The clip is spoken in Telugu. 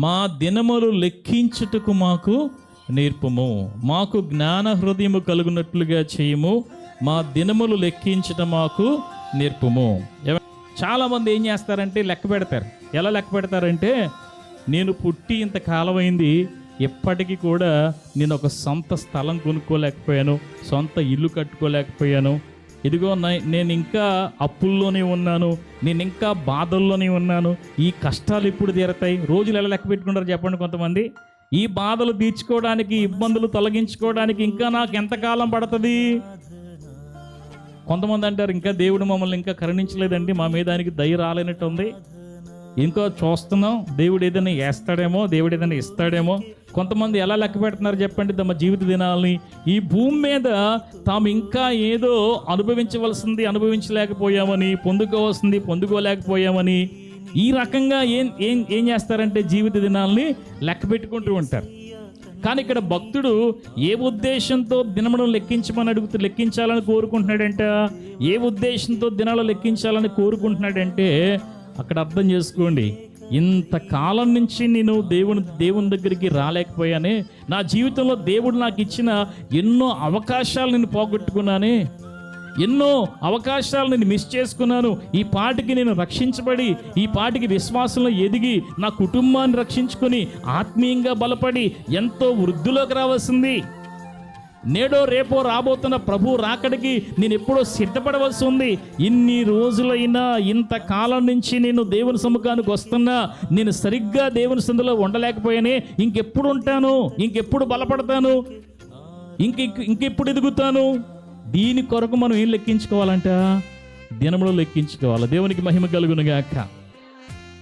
మా దినములు లెక్కించుటకు మాకు నేర్పుము, మాకు జ్ఞాన హృదయము కలుగునట్లుగా చేయము, మా దినములు లెక్కించుట మాకు నేర్పుము. చాలామంది ఏం చేస్తారంటే లెక్క పెడతారు. ఎలా లెక్క పెడతారంటే, నేను పుట్టి ఇంత కాలమైంది, ఎప్పటికీ కూడా నేను ఒక సొంత స్థలం కొనుక్కోలేకపోయాను, సొంత ఇల్లు కట్టుకోలేకపోయాను, ఇదిగో నేను ఇంకా అప్పుల్లోనే ఉన్నాను, నేను ఇంకా బాధల్లోనే ఉన్నాను, ఈ కష్టాలు ఇప్పుడు తీరతాయి. రోజులు ఎలా లెక్క పెట్టుకుంటారు చెప్పండి కొంతమంది? ఈ బాధలు తీర్చుకోవడానికి, ఇబ్బందులు తొలగించుకోవడానికి ఇంకా నాకు ఎంతకాలం పడుతుంది? కొంతమంది అంటారు, ఇంకా దేవుడు మమ్మల్ని ఇంకా కరుణించలేదండి, మా మీద ఆయనకి దయ రాలేనట్టు ఉంది, ఇంకా చూస్తున్నాం, దేవుడు ఏదైనా వేస్తాడేమో, దేవుడు ఏదైనా ఇస్తాడేమో. కొంతమంది ఎలా లెక్క పెడుతున్నారు చెప్పండి తమ జీవిత దినాలని? ఈ భూమి మీద తాము ఇంకా ఏదో అనుభవించలేకపోయామని, పొందుకోలేకపోయామని, ఈ రకంగా ఏం చేస్తారంటే జీవిత దినాలని లెక్క పెట్టుకుంటూ ఉంటారు. కానీ ఇక్కడ భక్తుడు ఏ ఉద్దేశంతో దినమును లెక్కించాలని కోరుకుంటున్నాడంట? ఏ ఉద్దేశంతో దినాలు లెక్కించాలని కోరుకుంటున్నాడంటే అక్కడ అర్థం చేసుకోండి. ఇంతకాలం నుంచి నేను దేవుని దగ్గరికి రాలేకపోయానే, నా జీవితంలో దేవుడు నాకు ఇచ్చిన ఎన్నో అవకాశాలు నేను పోగొట్టుకున్నానే, ఎన్నో అవకాశాలు నేను మిస్ చేసుకున్నాను. ఈ పాటికి నేను రక్షించబడి, ఈ పాటికి విశ్వాసంలో ఎదిగి, నా కుటుంబాన్ని రక్షించుకొని, ఆత్మీయంగా బలపడి ఎంతో వృద్ధిలోకి రావాల్సింది. నేడో రేపో రాబోతున్న ప్రభు రాకడికి నేను ఎప్పుడో సిద్ధపడవలసి ఉంది. ఇన్ని రోజులైనా, ఇంతకాలం నుంచి నేను దేవుని సముఖానికి వస్తున్నా, నేను సరిగ్గా దేవుని సందులో ఉండలేకపోయానే, ఇంకెప్పుడు ఉంటాను, ఇంకెప్పుడు బలపడతాను, ఇంకెప్పుడు ఎదుగుతాను? దీని కొరకు మనం ఏం లెక్కించుకోవాలంట? దినములు లెక్కించుకోవాలి. దేవునికి మహిమ కలుగును గాక.